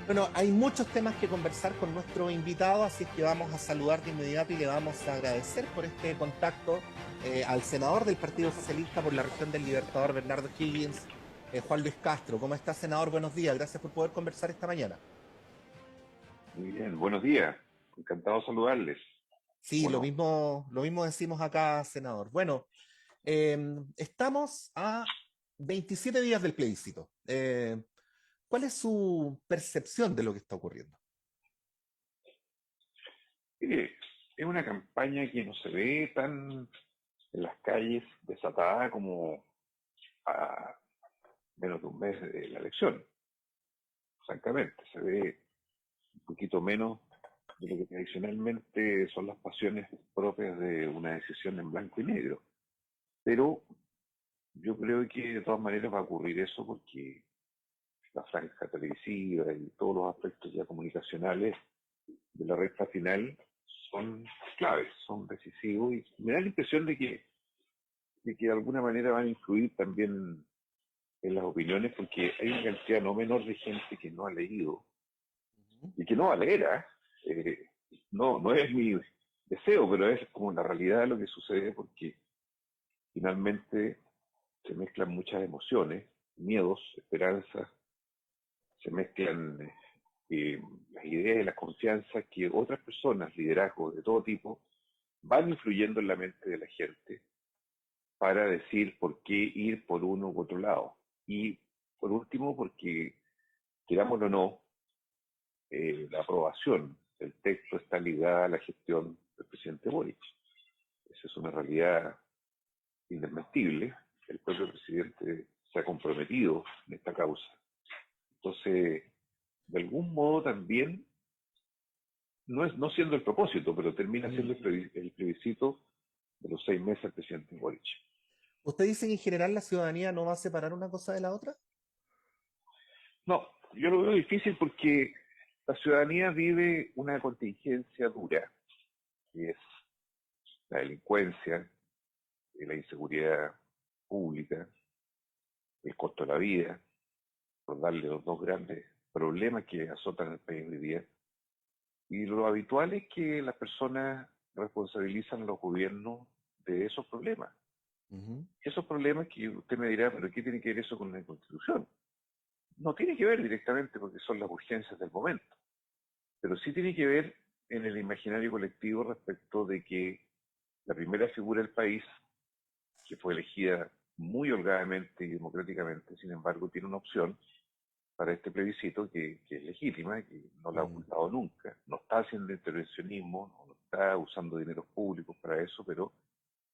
Bueno, hay muchos temas que conversar con nuestro invitado, así es que vamos a saludar de inmediato y le vamos a agradecer por este contacto al senador del Partido Socialista por la región del Libertador, Bernardo Higgins, Juan Luis Castro. ¿Cómo está, senador? Buenos días. Gracias por poder conversar esta mañana. Muy bien, buenos días. Encantado de saludarles. Sí, Bueno, lo mismo decimos acá, senador. Bueno, eh, estamos a 27 días del plebiscito. ¿Cuál es su percepción de lo que está ocurriendo? mire, es una campaña que no se ve tan en las calles desatada como a menos de un mes de la elección. Francamente, se ve un poquito menos de lo que tradicionalmente son las pasiones propias de una decisión en blanco y negro. Pero yo creo que de todas maneras va a ocurrir eso porque la franja televisiva y todos los aspectos ya comunicacionales de la recta final son claves, son decisivos y me da la impresión de que de alguna manera van a influir también en las opiniones porque hay una cantidad no menor de gente que no ha leído Ujú. y que no va a leer. No es mi deseo, pero es como la realidad de lo que sucede porque finalmente se mezclan muchas emociones, miedos, esperanzas, se mezclan las ideas y las confianzas que otras personas, liderazgos de todo tipo, van influyendo en la mente de la gente para decir por qué ir por uno u otro lado. Y por último, porque, querámoslo o no, la aprobación del texto está ligada a la gestión del presidente Boric. Esa es una realidad indesmentible. El propio presidente se ha comprometido en esta causa. Entonces, de algún modo también, no siendo el propósito, pero termina siendo Mm. el plebiscito de los 6 meses del presidente Boric. ¿Usted dice que en general la ciudadanía no va a separar una cosa de la otra? No, yo lo veo difícil porque la ciudadanía vive una contingencia dura, que es la delincuencia, la inseguridad pública, el costo de la vida, por darle los dos grandes problemas que azotan al país hoy día. Y lo habitual es que las personas responsabilizan a los gobiernos de esos problemas. Ujú. Esos problemas que usted me dirá, pero ¿qué tiene que ver eso con la Constitución? No tiene que ver directamente porque son las urgencias del momento, pero sí tiene que ver en el imaginario colectivo respecto de que la primera figura del país, que fue elegida muy holgadamente y democráticamente, sin embargo, tiene una opción para este plebiscito que es legítima, que no la ha Mm. ocultado nunca, no está haciendo intervencionismo, no está usando dineros públicos para eso, pero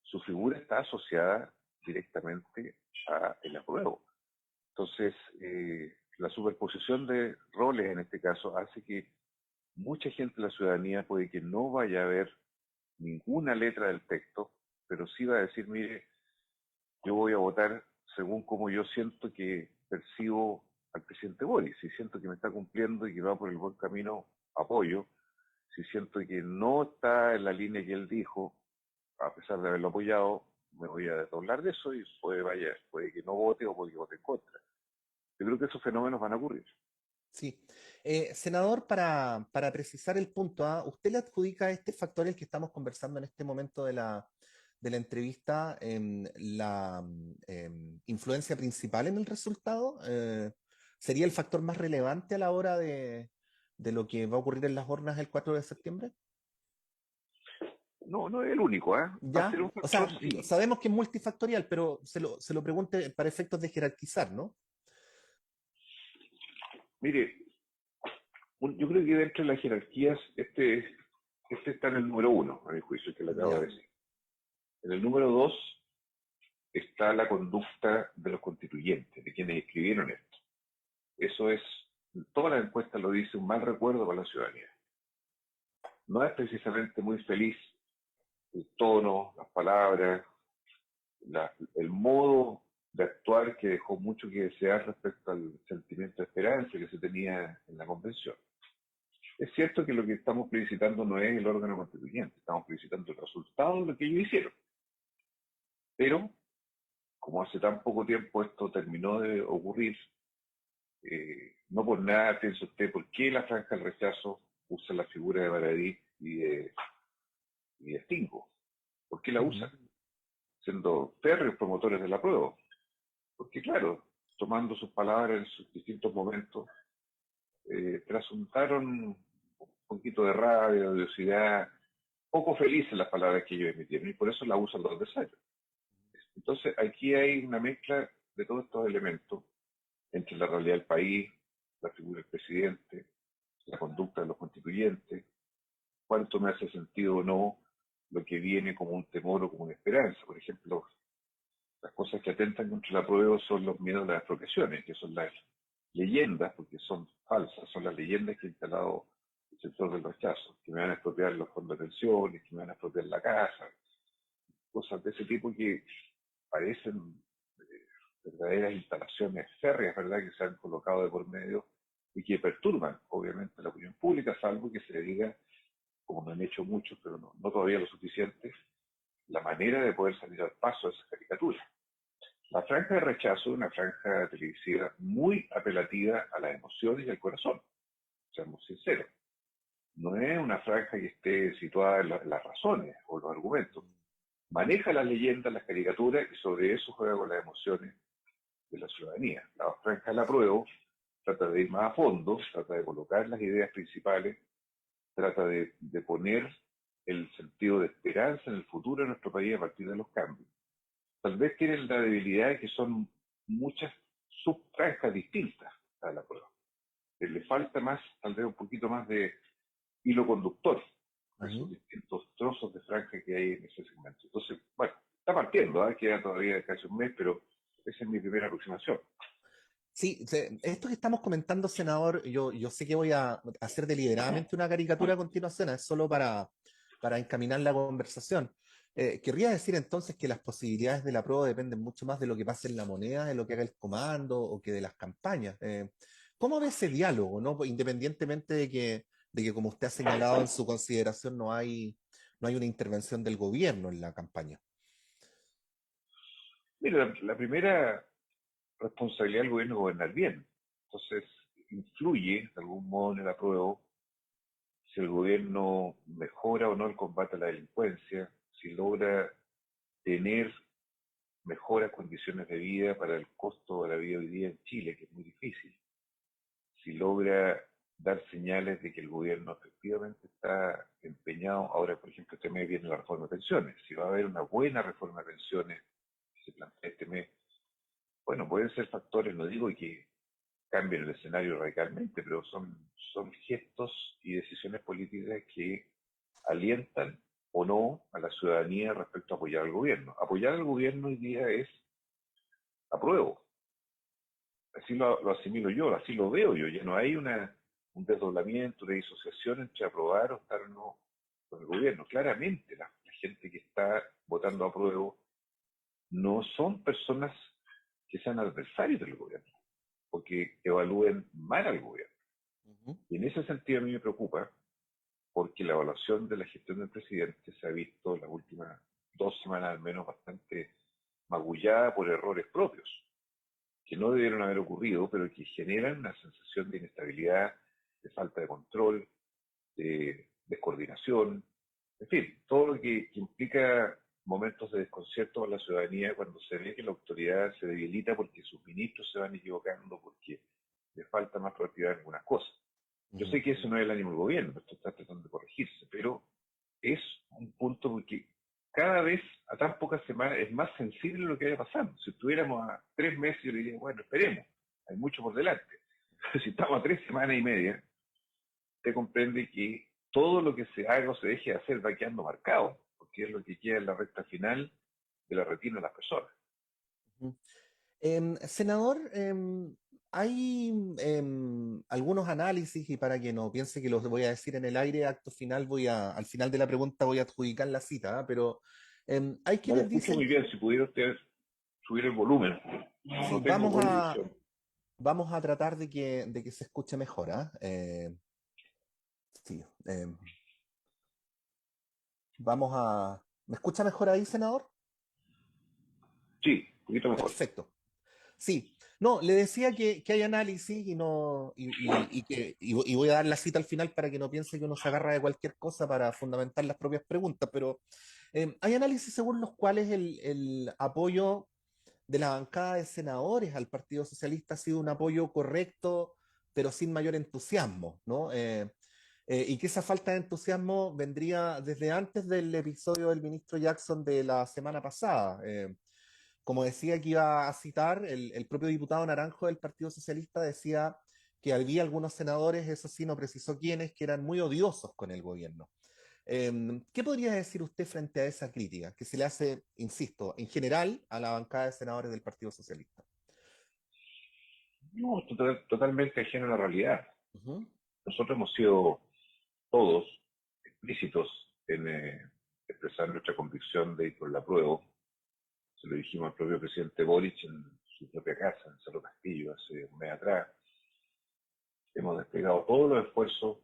su figura está asociada directamente a el apruebo. Entonces, la superposición de roles en este caso hace que mucha gente de la ciudadanía puede que no vaya a ver ninguna letra del texto, pero sí va a decir, mire, yo voy a votar según como yo siento que percibo al presidente Boris. Si siento que me está cumpliendo y que va por el buen camino, apoyo. Si siento que no está en la línea que él dijo, a pesar de haberlo apoyado, me voy a desdoblar de eso y puede que no vote o puede que vote en contra. Yo creo que esos fenómenos van a ocurrir. Sí. Senador, para precisar el punto, ¿ah? ¿Usted le adjudica este factor, el que estamos conversando en este momento de la entrevista, la influencia principal en el resultado? ¿Sería el factor más relevante a la hora de lo que va a ocurrir en las urnas el 4 de septiembre? No, no es el único, ¿eh? Va a ser ¿Ya? un O factor, sea, sí. sabemos que es multifactorial, pero se lo pregunte para efectos de jerarquizar, ¿no? Mire, yo creo que dentro de las jerarquías, este está en el número uno, a mi juicio, que le acabo de Ya. decir. En el número dos está la conducta de los constituyentes, de quienes escribieron esto. Eso es, toda la encuesta lo dice, un mal recuerdo para la ciudadanía. No es precisamente muy feliz el tono, las palabras, el modo de actuar que dejó mucho que desear respecto al sentimiento de esperanza que se tenía en la convención. Es cierto que lo que estamos plebiscitando no es el órgano constituyente, estamos plebiscitando el resultado de lo que ellos hicieron. Pero, como hace tan poco tiempo esto terminó de ocurrir, No por nada piensa usted por qué la franja del rechazo usa la figura de Baradí y de Stingo. ¿Por qué la Ujú. usan? Siendo férreos promotores de la prueba. Porque claro, tomando sus palabras en sus distintos momentos, trasuntaron un poquito de rabia, de odiosidad, poco felices las palabras que ellos emitieron, y por eso la usan los adversarios. Entonces, aquí hay una mezcla de todos estos elementos entre la realidad del país, la figura del presidente, la conducta de los constituyentes, cuánto me hace sentido o no lo que viene como un temor o como una esperanza. Por ejemplo, las cosas que atentan contra la prueba son los miedos de las expropiaciones, que son las leyendas, porque son falsas, son las leyendas que ha instalado el sector del rechazo, que me van a expropiar los fondos de pensiones, que me van a expropiar la casa, cosas de ese tipo que parecen verdaderas instalaciones férreas, ¿verdad?, que se han colocado de por medio y que perturban, obviamente, la opinión pública, salvo que se le diga, como me han hecho muchos, pero no todavía lo suficiente, la manera de poder salir al paso de esas caricaturas. La franja de rechazo es una franja televisiva muy apelativa a las emociones y al corazón, seamos sinceros. No es una franja que esté situada en las razones o los argumentos. Maneja las leyendas, las caricaturas y sobre eso juega con las emociones de la ciudadanía. La franja de la prueba trata de ir más a fondo, trata de colocar las ideas principales, trata de poner el sentido de esperanza en el futuro de nuestro país a partir de los cambios. Tal vez tienen la debilidad de que son muchas subfranjas distintas a la prueba. Le falta más, tal vez un poquito más de hilo conductor a esos Ujú. distintos trozos de franja que hay en ese segmento. Entonces, bueno, está partiendo, ¿eh? Queda todavía casi un mes, pero esa es mi primera aproximación. Sí, esto que estamos comentando, senador, yo sé que voy a hacer deliberadamente una caricatura a continuación, es solo para encaminar la conversación. Querría decir entonces que las posibilidades de la prueba dependen mucho más de lo que pase en la moneda, de lo que haga el comando o que de las campañas. ¿Cómo ve ese diálogo, no? Independientemente de que, como usted ha señalado en su consideración, no hay una intervención del gobierno en la campaña. Mira, la primera responsabilidad del gobierno es gobernar bien. Entonces, influye de algún modo en el apruebo si el gobierno mejora o no el combate a la delincuencia, si logra tener mejores condiciones de vida para el costo de la vida hoy día en Chile, que es muy difícil, si logra dar señales de que el gobierno efectivamente está empeñado, ahora por ejemplo este mes viene la reforma de pensiones, si va a haber una buena reforma de pensiones que se plantea este mes, bueno, pueden ser factores, no digo que cambien el escenario radicalmente, pero son gestos y decisiones políticas que alientan o no a la ciudadanía respecto a apoyar al gobierno. Apoyar al gobierno hoy día es apruebo. Así lo asimilo yo, así lo veo yo. Ya no hay un desdoblamiento, una disociación entre aprobar o estar o no con el gobierno. Claramente, la gente que está votando a prueba no son personas que sean adversarios del gobierno, porque evalúen mal al gobierno. Ujú. Y en ese sentido a mí me preocupa porque la evaluación de la gestión del presidente se ha visto en las últimas 2 semanas al menos bastante magullada por errores propios, que no debieron haber ocurrido, pero que generan una sensación de inestabilidad, de falta de control, de descoordinación, en fin, todo lo que implica momentos de desconcierto con la ciudadanía cuando se ve que la autoridad se debilita porque sus ministros se van equivocando, porque le falta más proactividad en algunas cosas. Yo Ujú. sé que eso no es el ánimo del gobierno, esto está tratando de corregirse, pero es un punto porque cada vez a tan pocas semanas es más sensible lo que vaya pasando. Si estuviéramos a 3 meses, yo le diría, bueno, esperemos, hay mucho por delante. Pero si estamos a 3 semanas y media, usted comprende que todo lo que se haga o se deje de hacer va quedando marcado, porque es lo que queda en la recta final de la retina de las personas. Ujú. Senador, hay algunos análisis y para que no piense que los voy a decir en el aire, acto final al final de la pregunta voy a adjudicar la cita, ¿ah? Pero hay No lo quienes escucho dicen, muy bien, si pudiera usted subir el volumen. sí, No tengo conexión. vamos a tratar de que se escuche mejor, ¿ah? Sí, ¿me escucha mejor ahí, senador? Sí, un poquito mejor. Perfecto. Sí, No, le decía que hay análisis y no y voy a dar la cita al final para que no piense que uno se agarra de cualquier cosa para fundamentar las propias preguntas, pero hay análisis según los cuales el apoyo de la bancada de senadores al Partido Socialista ha sido un apoyo correcto, pero sin mayor entusiasmo, ¿no? Y que esa falta de entusiasmo vendría desde antes del episodio del ministro Jackson de la semana pasada. Como decía que iba a citar, el propio diputado Naranjo del Partido Socialista decía que había algunos senadores, eso sí, no precisó quiénes, que eran muy odiosos con el gobierno. ¿Qué podría decir usted frente a esa crítica que se le hace, insisto, en general a la bancada de senadores del Partido Socialista? No, totalmente ajeno a la realidad. Ujú. Nosotros hemos sido todos explícitos en expresar nuestra convicción de ir por el apruebo. Se lo dijimos al propio presidente Boric en su propia casa, en Cerro Castillo, hace un mes atrás. Hemos desplegado todos los esfuerzos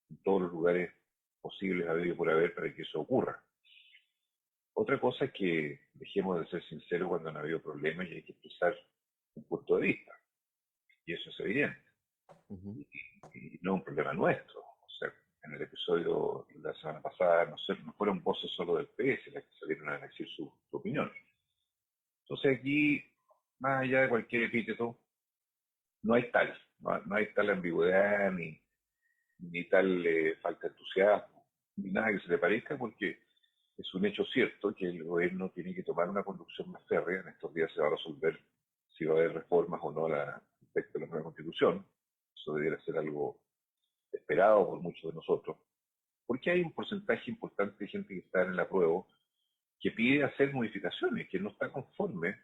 en todos los lugares posibles haber y por haber para que eso ocurra. Otra cosa es que dejemos de ser sinceros cuando han habido problemas y hay que expresar un punto de vista. Y eso es evidente. Ujú. Y no un problema nuestro. O sea, en el episodio de la semana pasada no fueron voces solo del PS las que salieron a decir su opinión. Entonces aquí, más allá de cualquier epíteto, no hay tal ambigüedad ni tal falta de entusiasmo, ni nada que se le parezca, porque es un hecho cierto que el gobierno tiene que tomar una conducción más férrea. En estos días se va a resolver si va a haber reformas o no respecto a la nueva constitución. Eso debería ser algo esperado por muchos de nosotros, porque hay un porcentaje importante de gente que está en el apruebo que pide hacer modificaciones, que no está conforme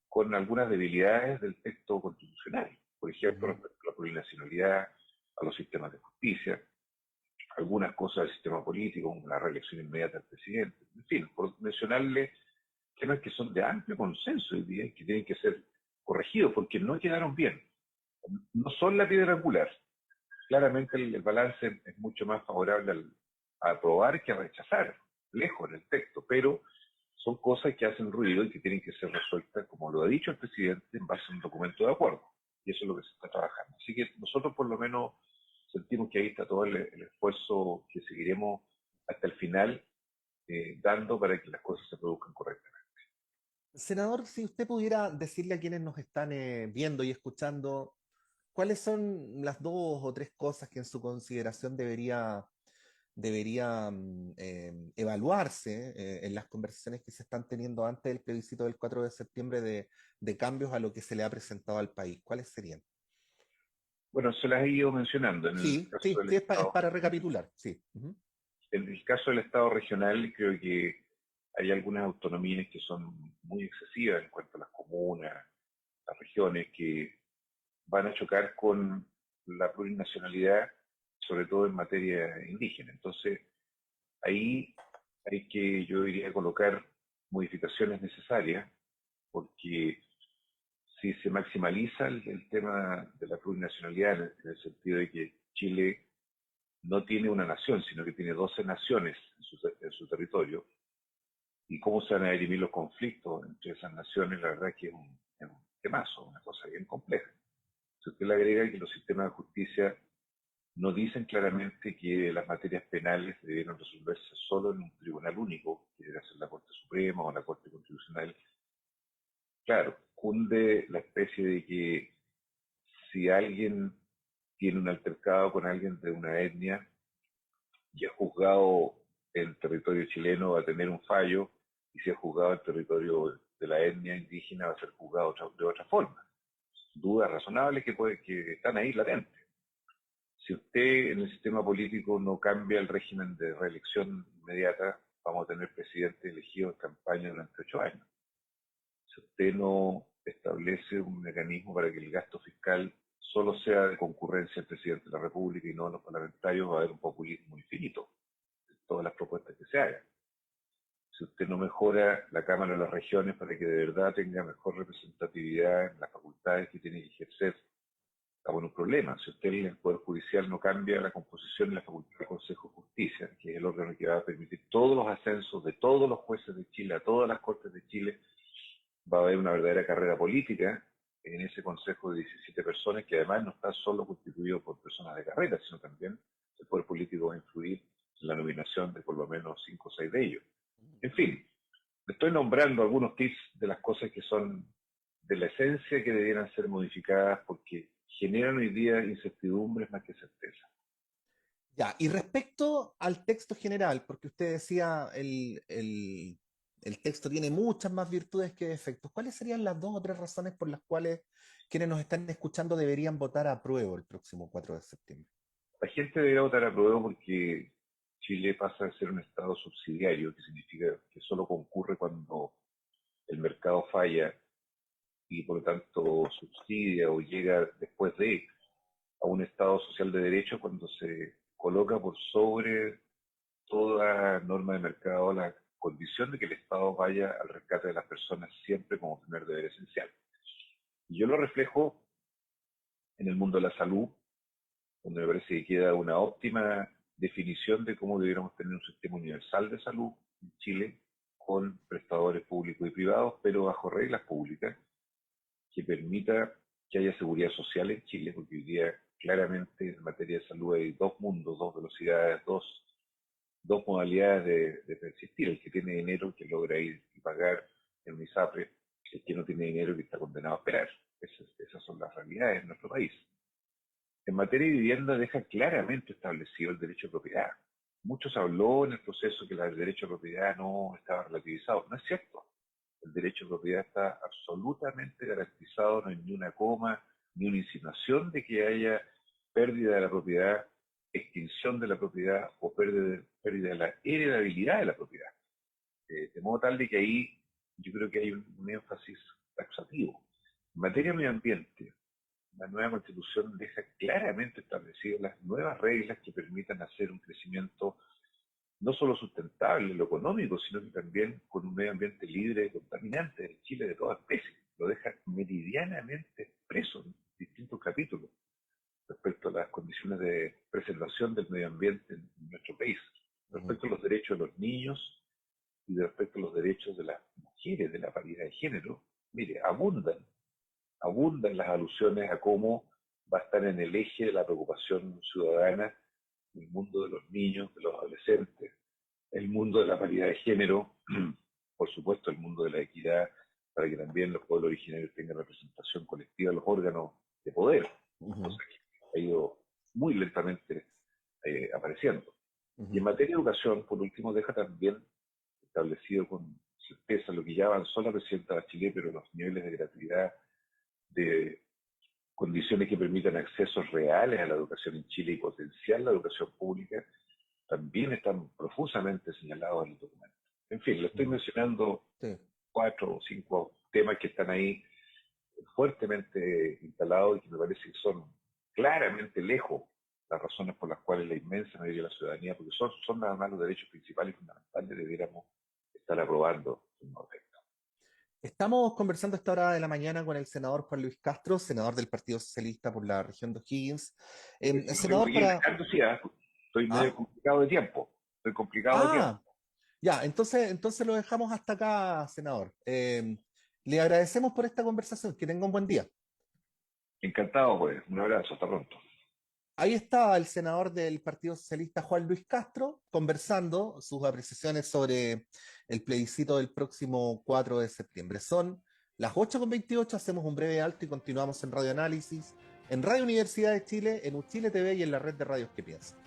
con algunas debilidades del texto constitucional. Por ejemplo, Ujú. respecto a la plurinacionalidad, a los sistemas de justicia, algunas cosas del sistema político, como la reelección inmediata del presidente. En fin, por mencionarle temas que son de amplio consenso hoy día y que tienen que ser corregidos porque no quedaron bien. No son la piedra angular. Claramente el balance es mucho más favorable a aprobar que a rechazar, lejos en el texto, pero son cosas que hacen ruido y que tienen que ser resueltas, como lo ha dicho el presidente, en base a un documento de acuerdo. Y eso es lo que se está trabajando. Así que nosotros por lo menos sentimos que ahí está todo el esfuerzo que seguiremos hasta el final dando para que las cosas se produzcan correctamente. Senador, si usted pudiera decirle a quienes nos están viendo y escuchando, ¿cuáles son las dos o tres cosas que en su consideración debería evaluarse en las conversaciones que se están teniendo antes del plebiscito del 4 de septiembre de cambios a lo que se le ha presentado al país? ¿Cuáles serían? Bueno, se las he ido mencionando. Sí, sí, sí, es para recapitular, sí. Ujú. En el caso del Estado regional, creo que hay algunas autonomías que son muy excesivas en cuanto a las comunas, las regiones, que van a chocar con la plurinacionalidad, sobre todo en materia indígena. Entonces, ahí hay que, yo diría, colocar modificaciones necesarias, porque si se maximaliza el tema de la plurinacionalidad en el sentido de que Chile no tiene una nación, sino que tiene 12 naciones en su territorio, y cómo se van a dirimir los conflictos entre esas naciones, la verdad es que es un temazo, una cosa bien compleja. Si usted le agrega que los sistemas de justicia no dicen claramente que las materias penales debieron resolverse solo en un tribunal único, que debe ser la Corte Suprema o la Corte Constitucional, claro, cunde la especie de que si alguien tiene un altercado con alguien de una etnia y es juzgado en territorio chileno va a tener un fallo, y si es juzgado en territorio de la etnia indígena va a ser juzgado de otra forma. Dudas razonables que están ahí latentes. Si usted en el sistema político no cambia el régimen de reelección inmediata, vamos a tener presidente elegido en campaña durante 8 años. Si usted no establece un mecanismo para que el gasto fiscal solo sea de concurrencia del presidente de la República y no de los parlamentarios, va a haber un populismo infinito en todas las propuestas que se hagan. Si usted no mejora la Cámara de las Regiones para que de verdad tenga mejor representatividad en las facultades que tiene que ejercer, estamos en un problema. Si usted en el Poder Judicial no cambia la composición de la Facultad del Consejo de Justicia, que es el órgano que va a permitir todos los ascensos de todos los jueces de Chile a todas las Cortes de Chile, va a haber una verdadera carrera política en ese consejo de 17 personas, que además no está solo constituido por personas de carrera, sino también el poder político va a influir en la nominación de por lo menos 5 o 6 de ellos. En fin, estoy nombrando algunos tips de las cosas que son de la esencia que debieran ser modificadas porque generan hoy día incertidumbres más que certeza. Ya, y respecto al texto general, porque usted decía el texto tiene muchas más virtudes que defectos, ¿cuáles serían las dos o tres razones por las cuales quienes nos están escuchando deberían votar a prueba el próximo 4 de septiembre? La gente debería votar a prueba porque Chile pasa a ser un Estado subsidiario, que significa que solo concurre cuando el mercado falla y por lo tanto subsidia o llega después de a un Estado social de derecho cuando se coloca por sobre toda norma de mercado la condición de que el Estado vaya al rescate de las personas siempre como primer deber esencial. Y yo lo reflejo en el mundo de la salud, donde me parece que queda una óptima definición de cómo debiéramos tener un sistema universal de salud en Chile, con prestadores públicos y privados, pero bajo reglas públicas, que permita que haya seguridad social en Chile, porque hoy día claramente en materia de salud hay dos mundos, dos velocidades, dos modalidades de persistir. El que tiene dinero que logra ir y pagar en un ISAPRE, el que no tiene dinero que está condenado a esperar. Esas son las realidades en nuestro país. En materia de vivienda deja claramente establecido el derecho de propiedad. Muchos habló en el proceso que el derecho de propiedad no estaba relativizado. No es cierto. El derecho de propiedad está absolutamente garantizado, no hay ni una coma, ni una insinuación de que haya pérdida de la propiedad, extinción de la propiedad o pérdida de la heredabilidad de la propiedad. De modo tal de que ahí yo creo que hay un énfasis taxativo. En materia de medio ambiente, la nueva constitución deja claramente establecidas las nuevas reglas que permitan hacer un crecimiento no solo sustentable en lo económico, sino que también con un medio ambiente libre de contaminantes en Chile de toda especie. Lo deja meridianamente expreso en distintos capítulos respecto a las condiciones de preservación del medio ambiente en nuestro país, respecto a los derechos de los niños y respecto a los derechos de las mujeres, de la paridad de género. Mire, abundan las alusiones a cómo va a estar en el eje de la preocupación ciudadana el mundo de los niños, de los adolescentes, el mundo de la paridad de género, por supuesto el mundo de la equidad, para que también los pueblos originarios tengan representación colectiva en los órganos de poder, cosa que ha ido muy lentamente apareciendo. Y en materia de educación, por último, deja también establecido con certeza lo que ya avanzó la presidenta Bachelet, pero los niveles de gratuidad, de condiciones que permitan accesos reales a la educación en Chile y potenciar la educación pública, también están profusamente señalados en el documento. En fin, le estoy mencionando Sí. 4 o 5 temas que están ahí fuertemente instalados y que me parece que son claramente lejos las razones por las cuales la inmensa mayoría de la ciudadanía, porque son nada más los derechos principales y fundamentales, debiéramos estar aprobando en orden. Estamos conversando a esta hora de la mañana con el senador Juan Luis Castro, senador del Partido Socialista por la región de O'Higgins. Senador, para... Estoy medio ¿Ah? complicado de tiempo. Estoy complicado de tiempo. Ah, ya, entonces lo dejamos hasta acá, senador. Le agradecemos por esta conversación. Que tenga un buen día. Encantado, pues. Un abrazo. Hasta pronto. Ahí estaba el senador del Partido Socialista, Juan Luis Castro, conversando sus apreciaciones sobre el plebiscito del próximo 4 de septiembre. Son las 8:28, hacemos un breve alto y continuamos en Radio Análisis, en Radio Universidad de Chile, en Uchile TV y en la red de radios que piensan.